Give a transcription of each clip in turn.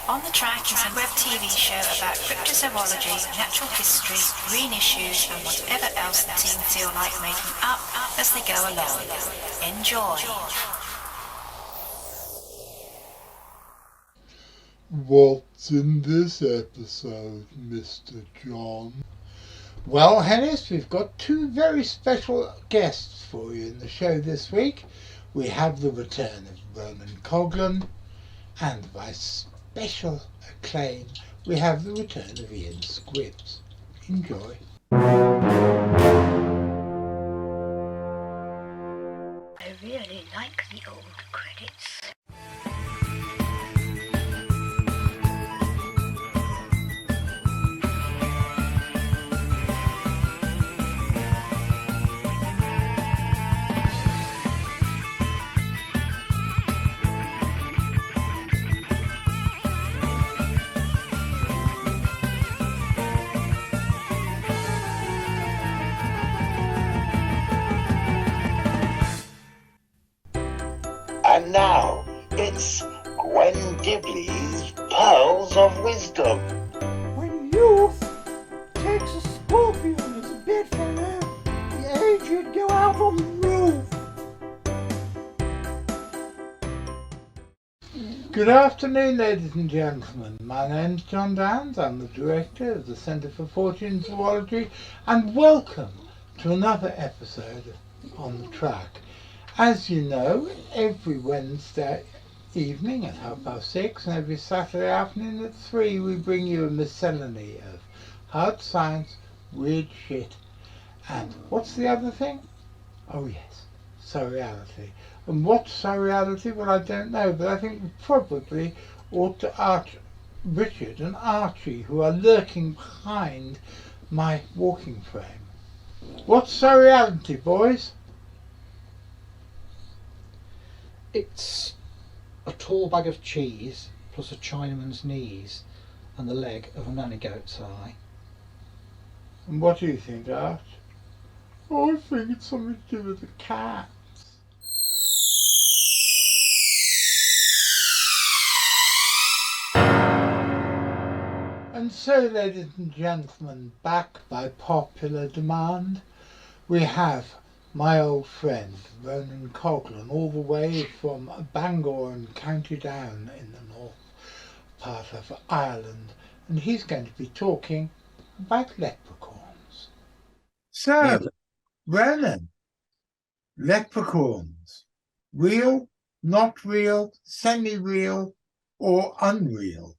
On the Track is a web TV show about cryptozoology, natural history, green issues and whatever else the team feel like making up as they go along. Enjoy! What's in this episode, Mr. John? Well, Hennis, we've got two very special guests for you in the show this week. We have the return of Ronan Coghlan, and by special acclaim, we have the return of Ian Squibbs. Enjoy. I really like the old credits. And now, it's Gwen Dibley's Pearls of Wisdom. When youth takes a scorpion as a bedfellow, the aged go out on the roof. Good afternoon, ladies and gentlemen. My name's John Downs. I'm the director of the Centre for Fortean Zoology, and welcome to another episode of On the Track. As you know, every Wednesday evening at 6:30 and every Saturday afternoon at 3 we bring you a miscellany of hard science, weird shit, and what's the other thing? Oh yes, surreality. And what's surreality? Well, I don't know, but I think we probably ought to ask Richard and Archie, who are lurking behind my walking frame. What's surreality, boys? It's a tall bag of cheese plus a Chinaman's knees and the leg of a nanny goat's eye. And what do you think, Arch? Oh, I think it's something to do with the cats. And so, ladies and gentlemen, back by popular demand, we have my old friend Ronan Coghlan, all the way from Bangor and County Down in the north part of Ireland, and he's going to be talking about leprechauns. So, Yeah. Ronan, leprechauns, real, not real, semi-real, or unreal?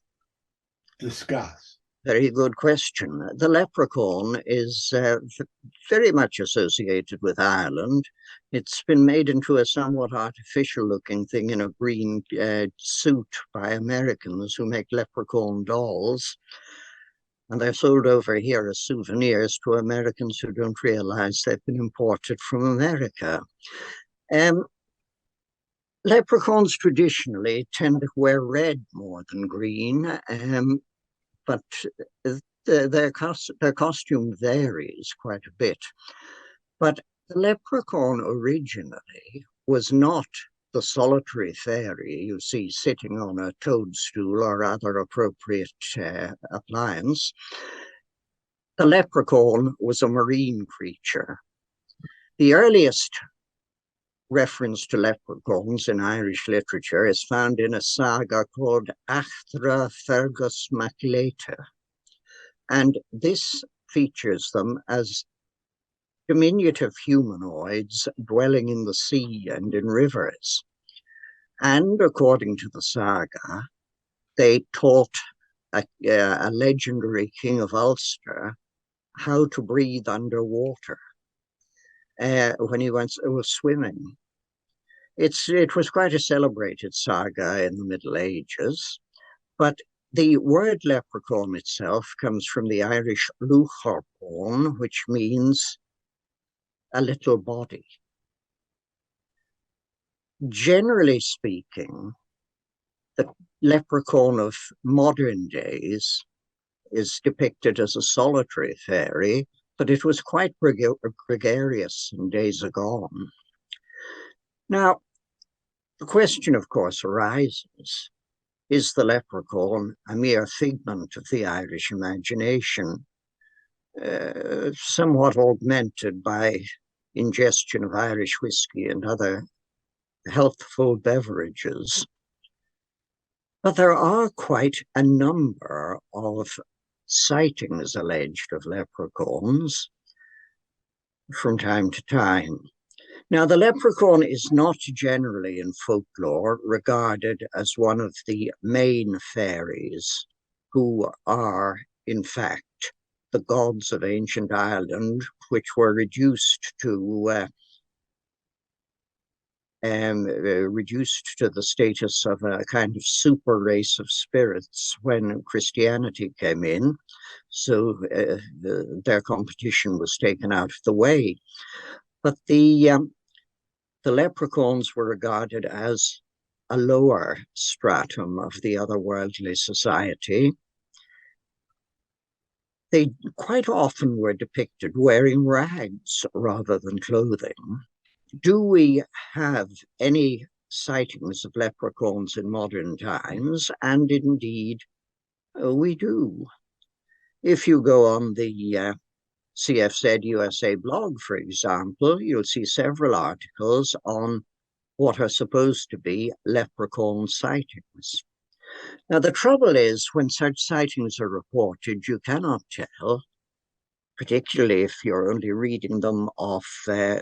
Discuss. Very good question. The leprechaun is very much associated with Ireland. It's been made into a somewhat artificial looking thing in a green suit by Americans who make leprechaun dolls. And they're sold over here as souvenirs to Americans who don't realize they've been imported from America. Leprechauns traditionally tend to wear red more than green. But their costume varies quite a bit. But the leprechaun originally was not the solitary fairy you see sitting on a toadstool or other appropriate appliance. The leprechaun was a marine creature. The earliest reference to leprechauns in Irish literature is found in a saga called Achtra Fergus Macleta, and this features them as diminutive humanoids dwelling in the sea and in rivers. And according to the saga, they taught a legendary king of Ulster how to breathe underwater when he was swimming. It was quite a celebrated saga in the Middle Ages, but the word leprechaun itself comes from the Irish luchorpón, which means a little body. Generally speaking, the leprechaun of modern days is depicted as a solitary fairy, but it was quite gregarious in days agone. Now, the question, of course, arises, is the leprechaun a mere figment of the Irish imagination, somewhat augmented by ingestion of Irish whiskey and other healthful beverages? But there are quite a number of sightings alleged of leprechauns from time to time. Now, the leprechaun is not generally in folklore regarded as one of the main fairies, who are, in fact, the gods of ancient Ireland, which were reduced to the status of a kind of super race of spirits when Christianity came in. So their competition was taken out of the way. But the leprechauns were regarded as a lower stratum of the otherworldly society. They quite often were depicted wearing rags rather than clothing. Do we have any sightings of leprechauns in modern times? And indeed, we do. If you go on the CFZ USA blog, for example, you'll see several articles on what are supposed to be leprechaun sightings. Now, the trouble is, when such sightings are reported, you cannot tell, particularly if you're only reading them off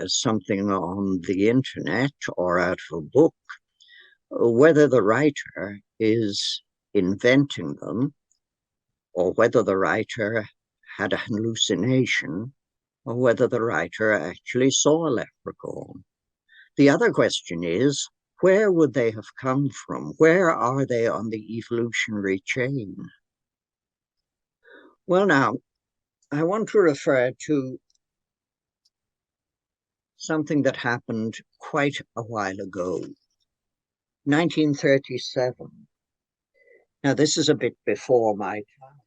something on the internet or out of a book, whether the writer is inventing them or whether the writer had a hallucination, or whether the writer actually saw a leprechaun. The other question is, where would they have come from? Where are they on the evolutionary chain? Well, now, I want to refer to something that happened quite a while ago, 1937. Now, this is a bit before my time.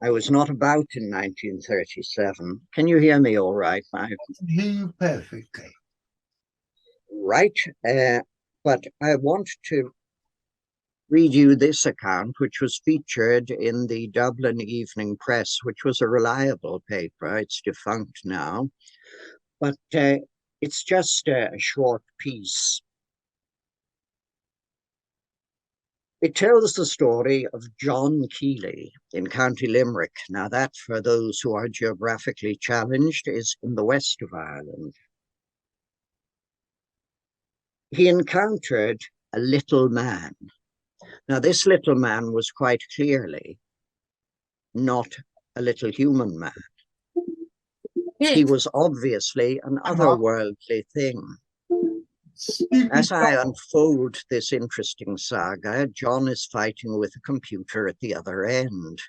I was not about in 1937. Can you hear me all right, Mike? I can hear you perfectly. Right, but I want to read you this account, which was featured in the Dublin Evening Press, which was a reliable paper. It's defunct now, but it's just a short piece. It tells the story of John Keeley in County Limerick. Now that, for those who are geographically challenged, is in the west of Ireland. He encountered a little man. Now this little man was quite clearly not a little human man. He was obviously an otherworldly thing. As I unfold this interesting saga, John is fighting with a computer at the other end,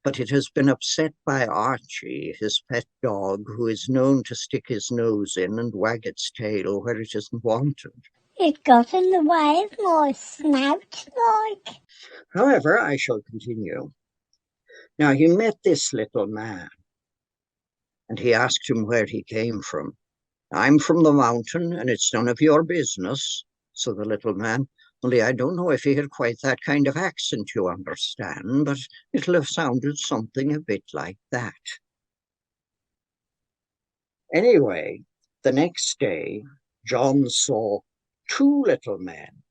but it has been upset by Archie, his pet dog, who is known to stick his nose in and wag its tail where it isn't wanted. It got in the way of my snout, like. However, I shall continue. Now, he met this little man, and he asked him where he came from. I'm from the mountain, and it's none of your business, said the little man. Only I don't know if he had quite that kind of accent, you understand, but it'll have sounded something a bit like that. Anyway, the next day, John saw two little men.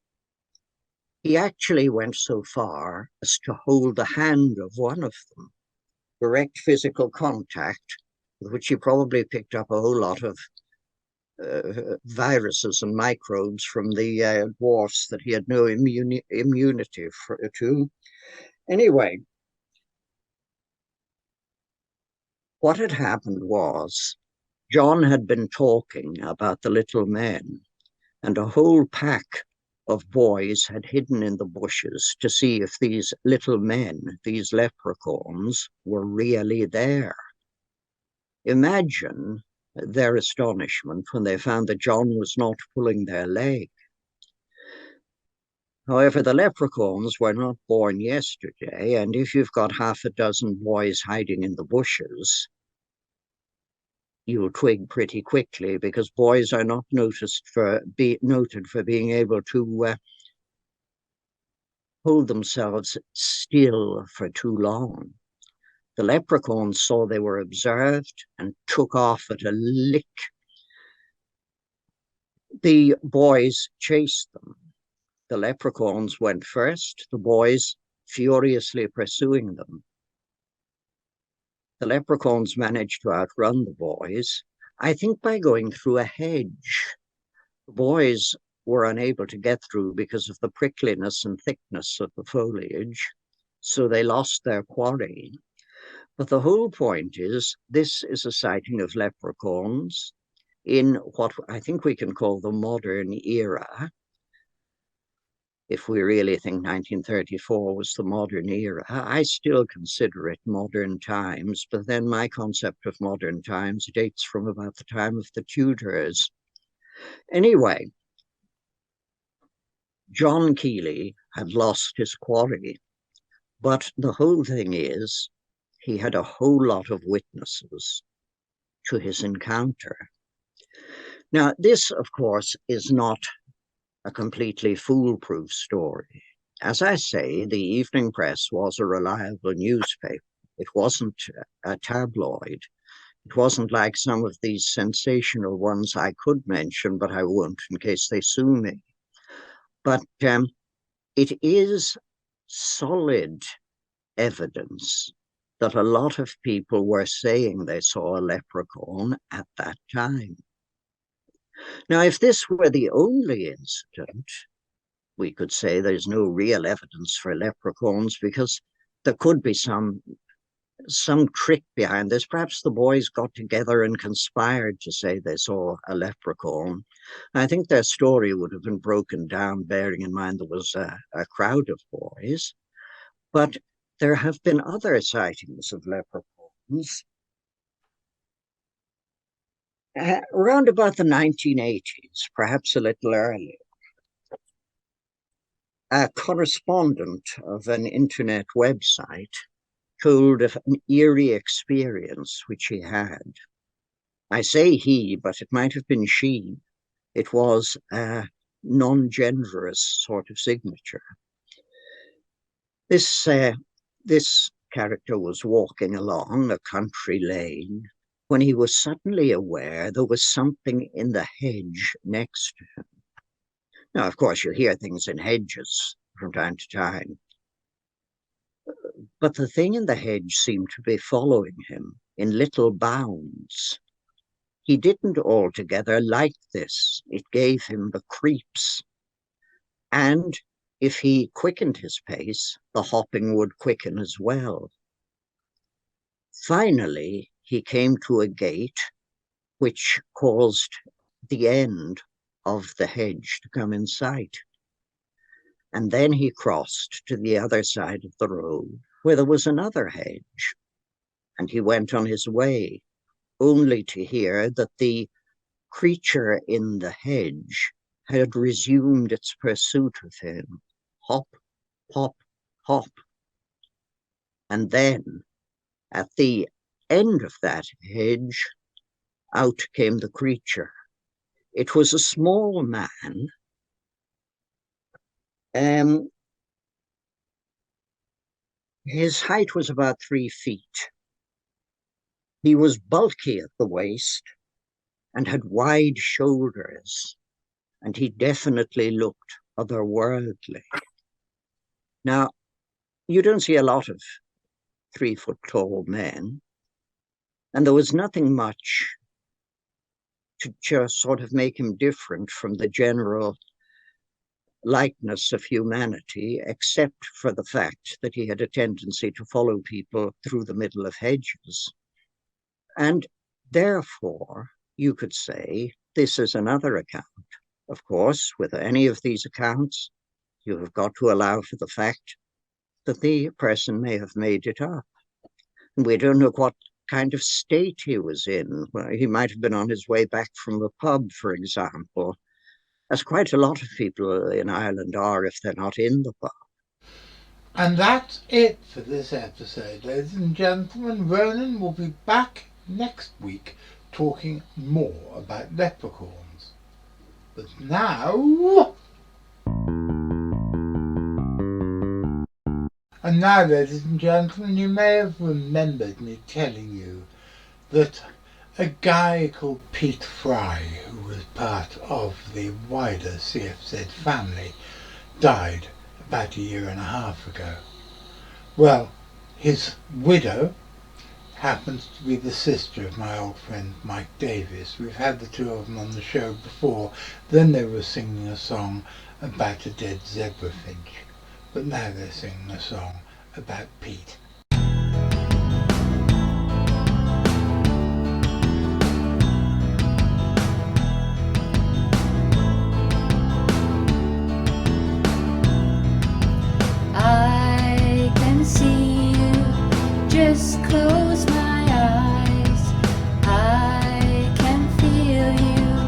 He actually went so far as to hold the hand of one of them, direct physical contact, with which he probably picked up a whole lot of viruses and microbes from the dwarfs that he had no immunity to. Anyway, what had happened was John had been talking about the little men, and a whole pack of boys had hidden in the bushes to see if these little men, these leprechauns, were really there. Imagine their astonishment when they found that John was not pulling their leg. However, the leprechauns were not born yesterday, and if you've got half a dozen boys hiding in the bushes, you'll twig pretty quickly, because boys are not noted for being able to hold themselves still for too long. The leprechauns saw they were observed and took off at a lick. The boys chased them. The leprechauns went first, the boys furiously pursuing them. The leprechauns managed to outrun the boys, I think by going through a hedge. The boys were unable to get through because of the prickliness and thickness of the foliage, so they lost their quarry. But the whole point is, this is a sighting of leprechauns in what I think we can call the modern era. If we really think 1934 was the modern era, I still consider it modern times, but then my concept of modern times dates from about the time of the Tudors. Anyway, John Keeley had lost his quarry, but the whole thing is, he had a whole lot of witnesses to his encounter. Now, this, of course, is not a completely foolproof story. As I say, the Evening Press was a reliable newspaper. It wasn't a tabloid. It wasn't like some of these sensational ones I could mention, but I won't in case they sue me. But it is solid evidence that a lot of people were saying they saw a leprechaun at that time. Now, if this were the only incident, we could say there's no real evidence for leprechauns because there could be some trick behind this. Perhaps the boys got together and conspired to say they saw a leprechaun. I think their story would have been broken down, bearing in mind there was a crowd of boys. But there have been other sightings of leprechauns. Around about the 1980s, perhaps a little earlier, a correspondent of an internet website told of an eerie experience which he had. I say he, but it might have been she. It was a non-genderous sort of signature. This character was walking along a country lane when he was suddenly aware there was something in the hedge next to him. Now, of course, you hear things in hedges from time to time. But the thing in the hedge seemed to be following him in little bounds. He didn't altogether like this. It gave him the creeps. And if he quickened his pace, the hopping would quicken as well. Finally, he came to a gate which caused the end of the hedge to come in sight. And then he crossed to the other side of the road where there was another hedge. And he went on his way, only to hear that the creature in the hedge had resumed its pursuit of him. Hop, hop, hop. And then, at the end of that hedge, out came the creature. It was a small man. His height was about 3 feet. He was bulky at the waist and had wide shoulders, and he definitely looked otherworldly. Now, you don't see a lot of 3-foot-tall men, and there was nothing much to just sort of make him different from the general likeness of humanity, except for the fact that he had a tendency to follow people through the middle of hedges. And therefore, you could say this is another account. Of course, with any of these accounts, you have got to allow for the fact that the person may have made it up. And we don't know what kind of state he was in. Well, he might have been on his way back from the pub, for example, as quite a lot of people in Ireland are if they're not in the pub. And that's it for this episode, ladies and gentlemen. Ronan will be back next week talking more about leprechauns. But now... And now, ladies and gentlemen, you may have remembered me telling you that a guy called Pete Fry, who was part of the wider CFZ family, died about 1.5 years ago. Well, his widow happens to be the sister of my old friend Mike Davis. We've had the two of them on the show before. Then they were singing a song about a dead zebra finch. But now they're singing a song about Pete. I can see you, just close my eyes. I can feel you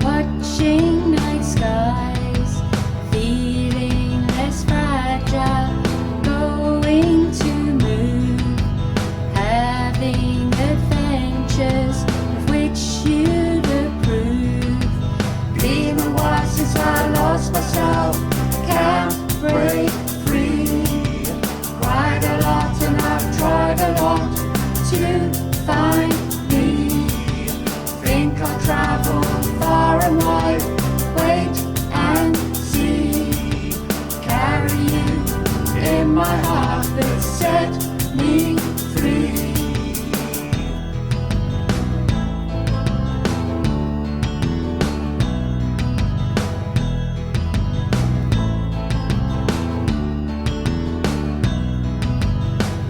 watching night skies, feeling less fragile, going to move, having adventures of which you'd approve. Been a while since I lost myself, can't break free. Cried a lot and I've tried a lot to find me. Think I'll travel far and wide, wait and see. Carry you in my heart that set me free.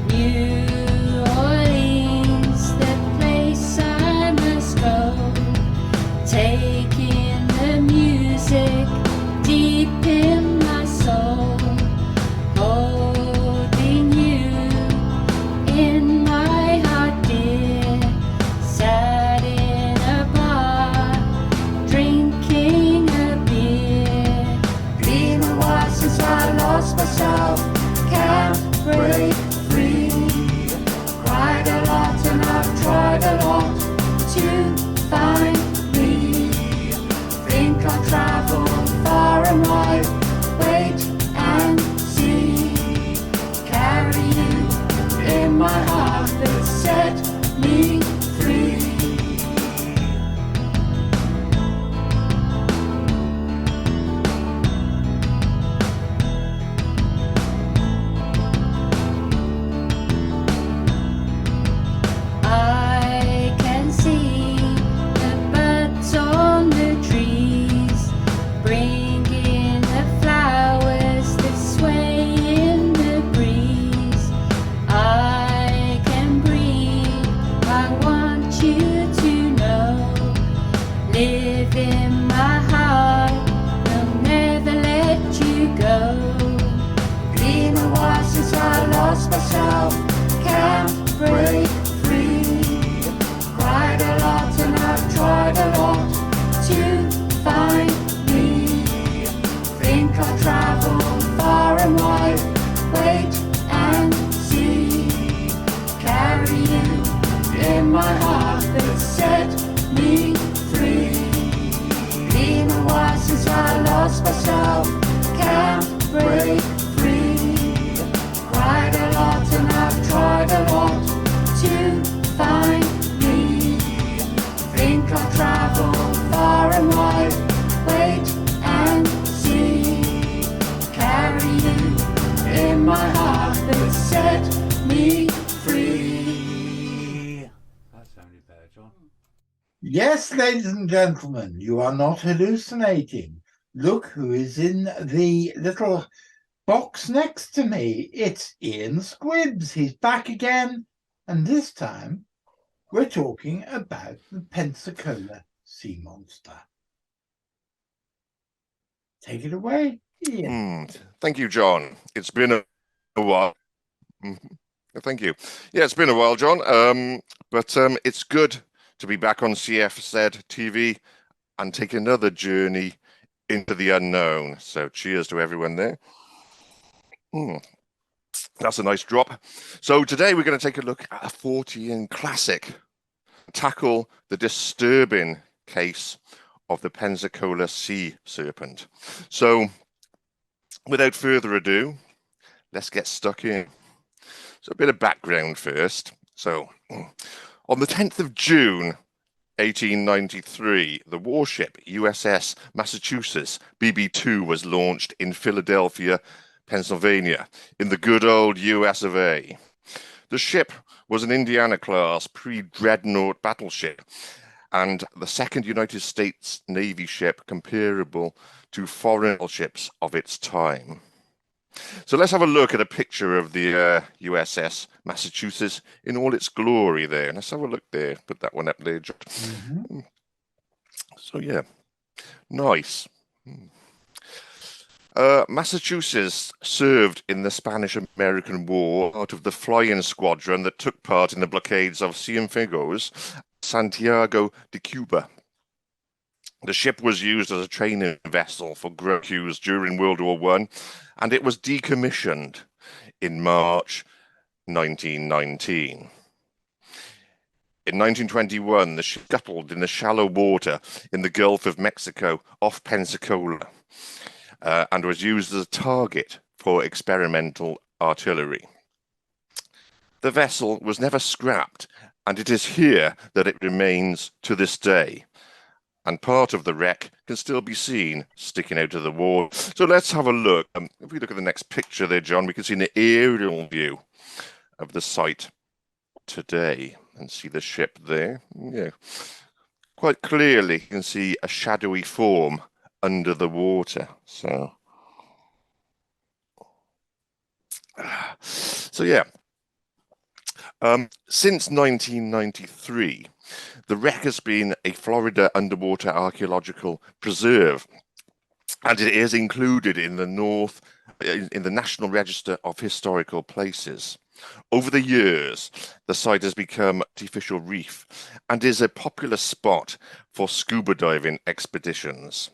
New Orleans, the place I must go, taking the music deep in my soul, holding you in my heart, dear. Sat in a bar, drinking a beer. Been a while since I lost myself, can't break free. Cried a lot and I've tried a lot to find me. Think I'll travel far and wide, wait and see. Carry you in my heart that set me free. I can see the birds on the trees, bringing the flowers that sway in the breeze. I can breathe, I want you to know. Live in my heart, will never let you go. Been a while since I lost myself, can't break free. Cried a lot and I've tried a lot to find me. Think I'll travel far and wide, wait and see. Carry you in my heart that set me free. Been a while since I lost myself, can't break free. Cried a lot and I've tried a lot to find me. Think I'll travel far and wide, wait and see. Carry you in my heart that set me free. That sounded better, John. Yes, ladies and gentlemen, you are not hallucinating. Look who is in the little box next to me. It's Ian Squibbs. He's back again, and this time we're talking about the Pensacola sea monster. Take it away, Ian. Thank you, John. It's been a while. Thank you. Yeah, it's been a while, John. But it's good to be back on CFZ TV and take another journey into the unknown. So cheers to everyone there. That's a nice drop. So today we're going to take a look at a Fortean classic, tackle the disturbing case of the Pensacola Sea Serpent. So without further ado, let's get stuck in. So a bit of background first. So on the 10th of June 1893, the warship USS Massachusetts BB-2 was launched in Philadelphia, Pennsylvania, in the good old US of A. The ship was an Indiana-class pre-dreadnought battleship and the second United States Navy ship comparable to foreign battleships of its time. So let's have a look at a picture of the USS Massachusetts in all its glory there. Let's have a look there. Put that one up there. So yeah, nice. Massachusetts served in the Spanish-American War, part of the flying squadron that took part in the blockades of Cienfuegos, Santiago de Cuba. The ship was used as a training vessel for crews during World War I, and it was decommissioned in March 1919. In 1921, the ship scuttled in the shallow water in the Gulf of Mexico off Pensacola and was used as a target for experimental artillery. The vessel was never scrapped, and it is here that it remains to this day. And part of the wreck can still be seen sticking out of the water. So let's have a look. If we look at the next picture there, John, we can see an aerial view of the site today and see the ship there. Yeah. Quite clearly, you can see a shadowy form under the water. So yeah. Since 1993, the wreck has been a Florida underwater archaeological preserve, and it is included in the National Register of Historical Places. Over the years, the site has become an artificial reef and is a popular spot for scuba diving expeditions.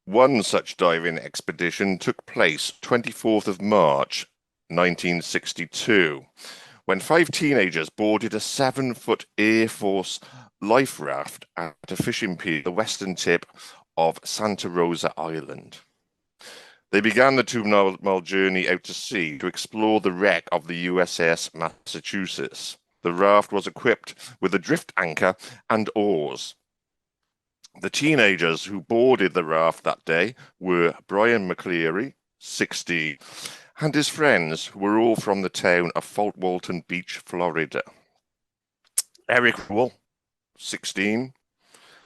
One such diving expedition took place 24th of March 1962, when 5 teenagers boarded a 7-foot Air Force life raft at a fishing pier at the western tip of Santa Rosa Island. They began the 2-mile journey out to sea to explore the wreck of the USS Massachusetts. The raft was equipped with a drift anchor and oars. The teenagers who boarded the raft that day were Brian McCleary, 16, and his friends were all from the town of Fort Walton Beach, Florida. Eric Wool, 16,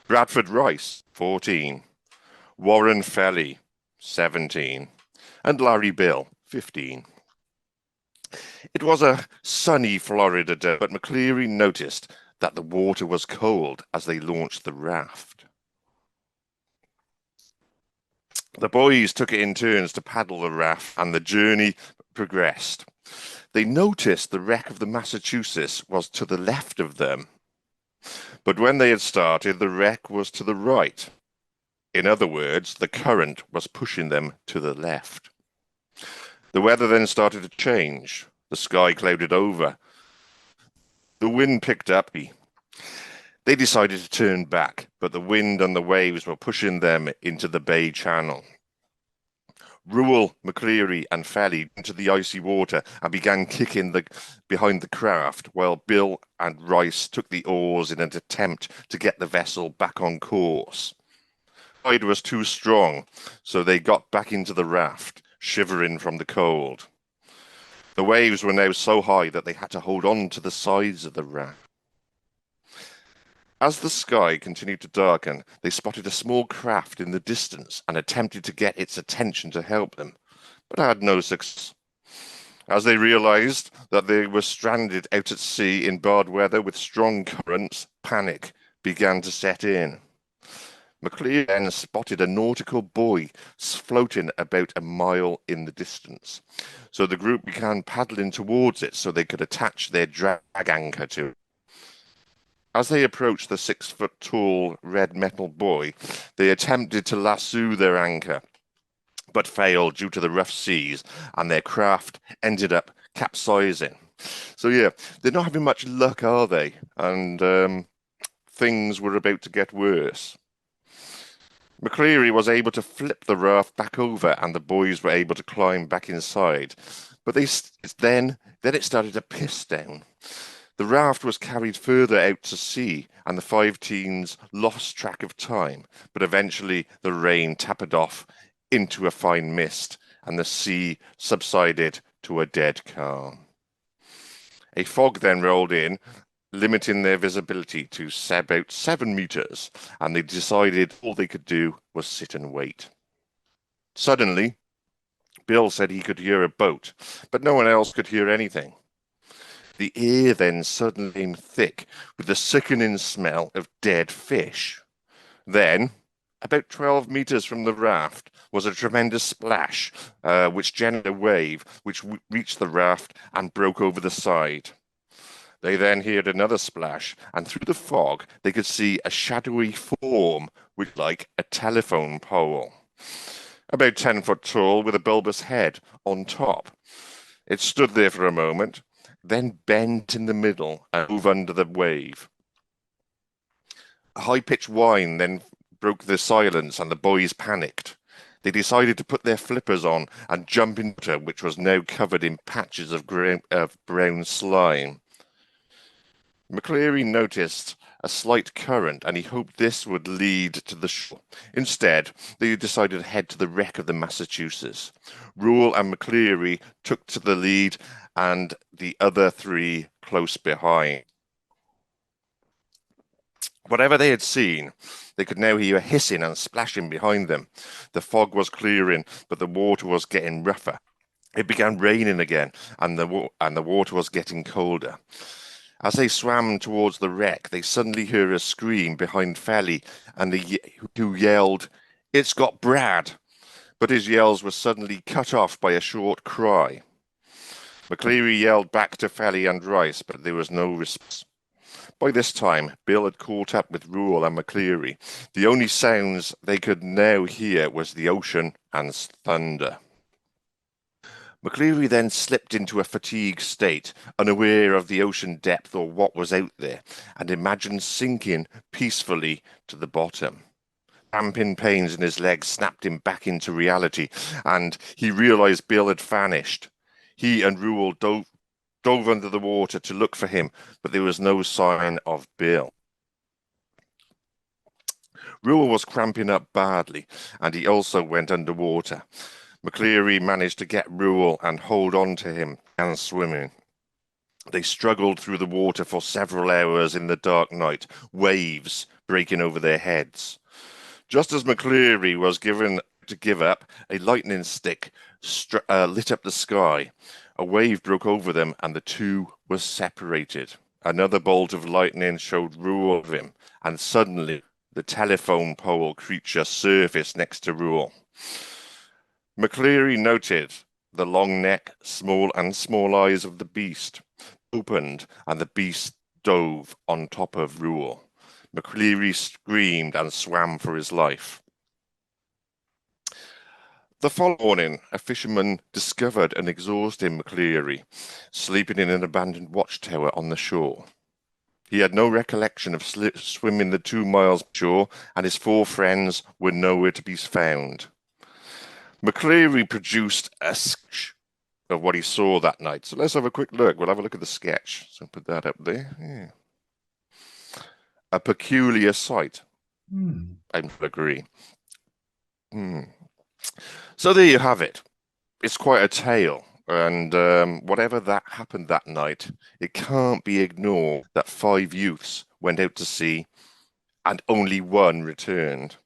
Bradford Rice, 14, Warren Felly, 17, and Larry Bill, 15. It was a sunny Florida day, but McCleary noticed that the water was cold as they launched the raft. The boys took it in turns to paddle the raft, and the journey progressed. They noticed the wreck of the Massachusetts was to the left of them, but when they had started, the wreck was to the right. In other words, the current was pushing them to the left. The weather then started to change. The sky clouded over. The wind picked up. They decided to turn back, but the wind and the waves were pushing them into the Bay Channel. Rule, McCleary, and Felly into the icy water and began kicking behind the craft, while Bill and Rice took the oars in an attempt to get the vessel back on course. The tide was too strong, so they got back into the raft, shivering from the cold. The waves were now so high that they had to hold on to the sides of the raft. As the sky continued to darken, they spotted a small craft in the distance and attempted to get its attention to help them, but had no success. As they realized that they were stranded out at sea in bad weather with strong currents, panic began to set in. McCleary then spotted a nautical buoy floating about a mile in the distance, so the group began paddling towards it so they could attach their drag anchor to it. As they approached the 6-foot-tall red metal buoy, they attempted to lasso their anchor, but failed due to the rough seas, and their craft ended up capsizing. So yeah, they're not having much luck, are they? And things were about to get worse. McCleary was able to flip the raft back over and the boys were able to climb back inside. But then it started to piss down. The raft was carried further out to sea and the 5 teens lost track of time, but eventually the rain tapered off into a fine mist and the sea subsided to a dead calm. A fog then rolled in, limiting their visibility to about 7 meters, and they decided all they could do was sit and wait. Suddenly, Bill said he could hear a boat, but no one else could hear anything. The air then suddenly became thick with the sickening smell of dead fish. Then, about 12 meters from the raft, was a tremendous splash, which generated a wave which reached the raft and broke over the side. They then heard another splash, and through the fog they could see a shadowy form, which like a telephone pole, about 10 foot tall with a bulbous head on top. It stood there for a moment, then bent in the middle and moved under the wave. A high-pitched whine then broke the silence, and the boys panicked. They decided to put their flippers on and jump into it, which was now covered in patches of brown slime. McCleary noticed a slight current and he hoped this would lead to the shore. Instead, they decided to head to the wreck of the Massachusetts. Rule and McCleary took to the lead and the other 3 close behind. Whatever they had seen, they could now hear hissing and splashing behind them. The fog was clearing, but the water was getting rougher. It began raining again, and the water was getting colder. As they swam towards the wreck, they suddenly heard a scream behind Felly, and who yelled, "It's got Brad!" But his yells were suddenly cut off by a short cry. McCleary yelled back to Felly and Rice, but there was no response. By this time, Bill had caught up with Rule and McCleary. The only sounds they could now hear was the ocean and thunder. McCleary then slipped into a fatigued state, unaware of the ocean depth or what was out there, and imagined sinking peacefully to the bottom. Cramping pains in his legs snapped him back into reality, and he realized Bill had vanished. He and Rule dove under the water to look for him, but there was no sign of Bill. Rule was cramping up badly, and he also went underwater. McCleary managed to get Rule and hold on to him and swimming. They struggled through the water for several hours in the dark night, waves breaking over their heads. Just as McCleary was given to give up, a lightning stick lit up the sky. A wave broke over them and the 2 were separated. Another bolt of lightning showed Rule of him, and suddenly the telephone pole creature surfaced next to Rule. McCleary noted the long neck, small eyes of the beast opened, and the beast dove on top of Rule. McCleary screamed and swam for his life. The following morning, a fisherman discovered an exhausted McCleary sleeping in an abandoned watchtower on the shore. He had no recollection of swimming the 2 miles ashore, and his 4 friends were nowhere to be found. McCleary produced a sketch of what he saw that night. So let's have a quick look. We'll have a look at the sketch. So put that up there. Yeah. A peculiar sight. I agree. So there you have it. It's quite a tale. And whatever that happened that night, it can't be ignored that 5 youths went out to sea and only 1 returned.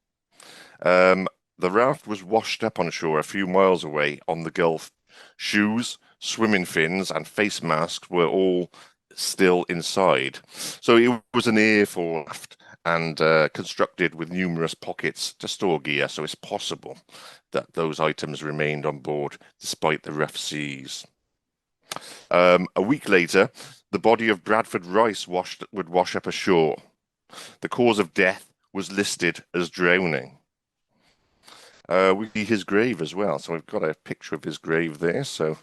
The raft was washed up on shore a few miles away on the Gulf. Shoes, swimming fins, and face masks were all still inside. So it was an airfall raft and constructed with numerous pockets to store gear. So it's possible that those items remained on board despite the rough seas. A week later, the body of Bradford Rice would wash up ashore. The cause of death was listed as drowning. We see his grave as well. So we've got a picture of his grave there. So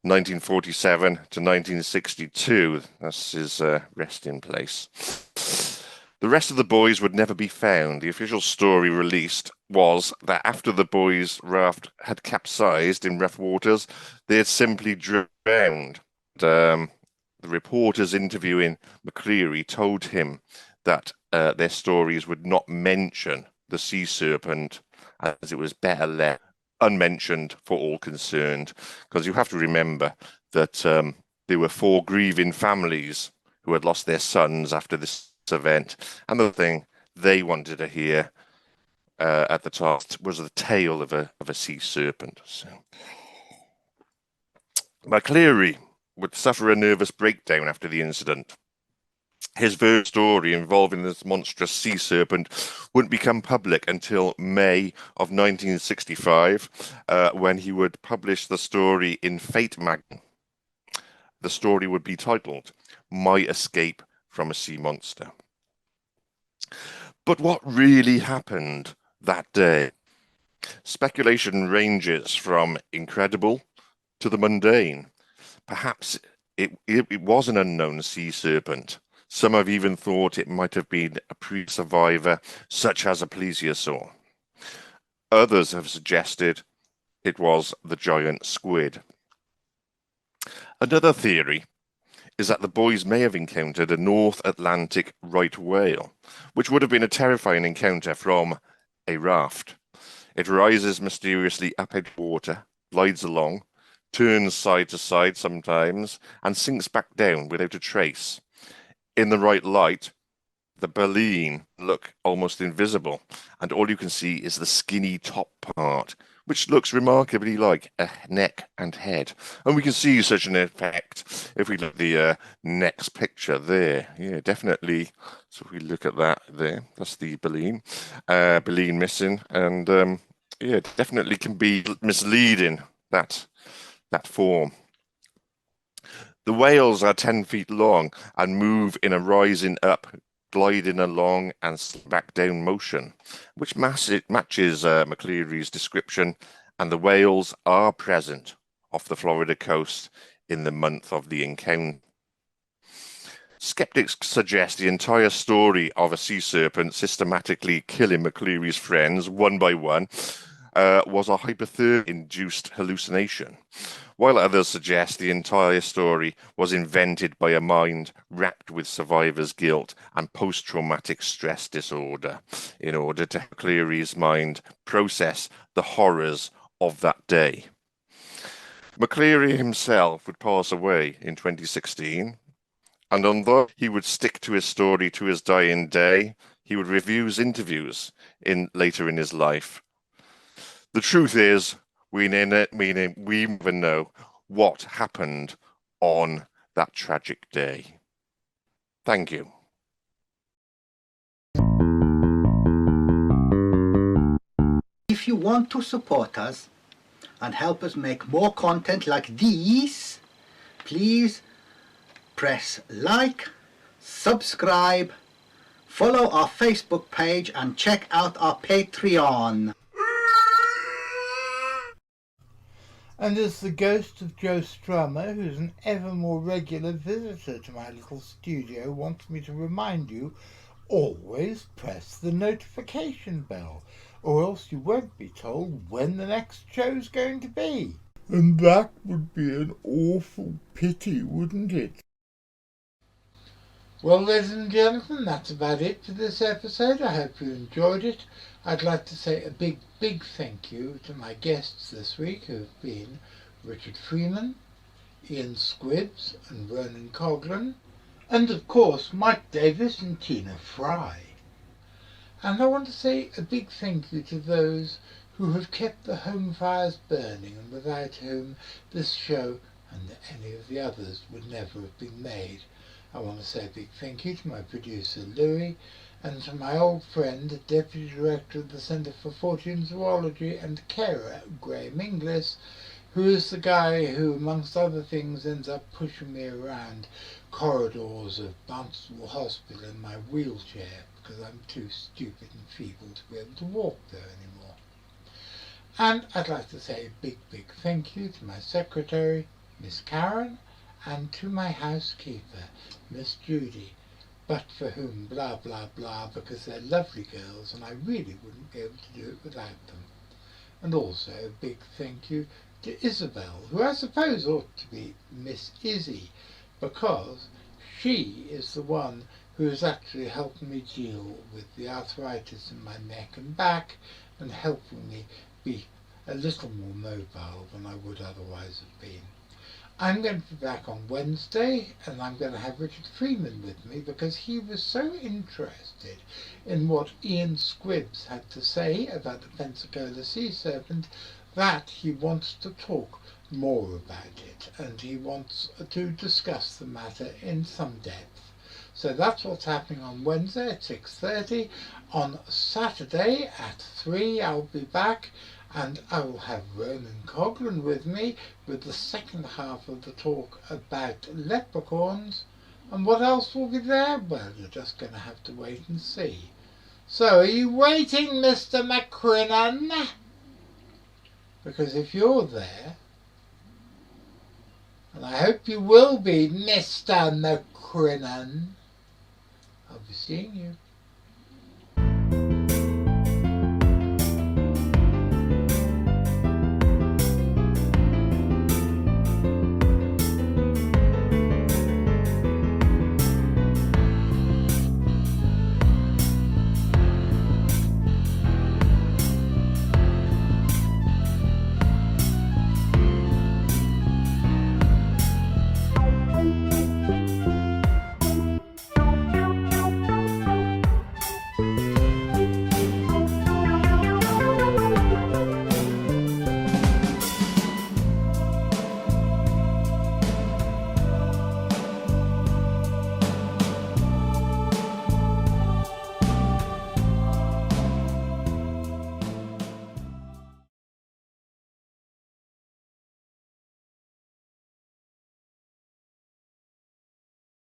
1947 to 1962, that's his resting place. The rest of the boys would never be found. The official story released was that after the boys' raft had capsized in rough waters, they had simply drowned. The reporters interviewing McCleary told him that their stories would not mention the sea serpent, as it was better left unmentioned for all concerned, because you have to remember that there were 4 grieving families who had lost their sons after this event, and the thing they wanted to hear at the top was the tale of a sea serpent. So McCleary would suffer a nervous breakdown after the incident. His first story involving this monstrous sea serpent wouldn't become public until May of 1965, when he would publish the story in Fate magazine. The story would be titled My Escape from a Sea Monster. But what really happened that day? Speculation ranges from incredible to the mundane. Perhaps it was an unknown sea serpent. Some have even thought it might have been a pre-survivor, such as a plesiosaur. Others have suggested it was the giant squid. Another theory is that the boys may have encountered a North Atlantic right whale, which would have been a terrifying encounter from a raft. It rises mysteriously up out of water, glides along, turns side to side sometimes, and sinks back down without a trace. In the right light, the baleen look almost invisible, and all you can see is the skinny top part, which looks remarkably like a neck and head. And we can see such an effect if we look at the next picture there. Yeah, definitely. So if we look at that there, that's the baleen. Baleen missing, and yeah, definitely can be misleading, that form. The whales are 10 feet long and move in a rising up, gliding along and back down motion, which matches McCleary's description, and the whales are present off the Florida coast in the month of the encounter. Skeptics suggest the entire story of a sea serpent systematically killing McCleary's friends one by one was a hypothermia-induced hallucination, while others suggest the entire story was invented by a mind racked with survivor's guilt and post-traumatic stress disorder in order to help McCleary's mind process the horrors of that day. McCleary himself would pass away in 2016, and although he would stick to his story to his dying day, he would refuse interviews later in his life. The truth is, we never know what happened on that tragic day. Thank you. If you want to support us and help us make more content like these, please press like, subscribe, follow our Facebook page, and check out our Patreon. And as the ghost of Joe Strummer, who's an ever more regular visitor to my little studio, wants me to remind you, always press the notification bell, or else you won't be told when the next show's going to be. And that would be an awful pity, wouldn't it? Well, ladies and gentlemen, that's about it for this episode. I hope you enjoyed it. I'd like to say a big thank you to my guests this week, who have been Richard Freeman, Ian Squibbs and Ronan Coghlan, and of course Mike Davis and Tina Fry. And I want to say a big thank you to those who have kept the home fires burning and without whom this show and any of the others would never have been made. I want to say a big thank you to my producer Louis, and to my old friend, Deputy Director of the Centre for Fortean Zoology and carer, Graham Inglis, who is the guy who, amongst other things, ends up pushing me around corridors of Barnstable Hospital in my wheelchair, because I'm too stupid and feeble to be able to walk there anymore. And I'd like to say a big thank you to my secretary, Miss Karen, and to my housekeeper, Miss Judy. but for whom blah blah blah, because they're lovely girls and I really wouldn't be able to do it without them. And also a big thank you to Isabel, who I suppose ought to be Miss Izzy, because she is the one who is actually helping me deal with the arthritis in my neck and back and helping me be a little more mobile than I would otherwise have been. I'm going to be back on Wednesday and I'm going to have Richard Freeman with me because he was so interested in what Ian Squibbs had to say about the Pensacola Sea Serpent that he wants to talk more about it and he wants to discuss the matter in some depth. So that's what's happening on Wednesday at 6:30. On Saturday at 3 I'll be back and I will have Ronan Coghlan with me with the second half of the talk about leprechauns. And what else will be there? Well, you're just going to have to wait and see. So are you waiting, Mr. McCrinnan? Because if you're there, and I hope you will be, Mr. McCrinnan, I'll be seeing you.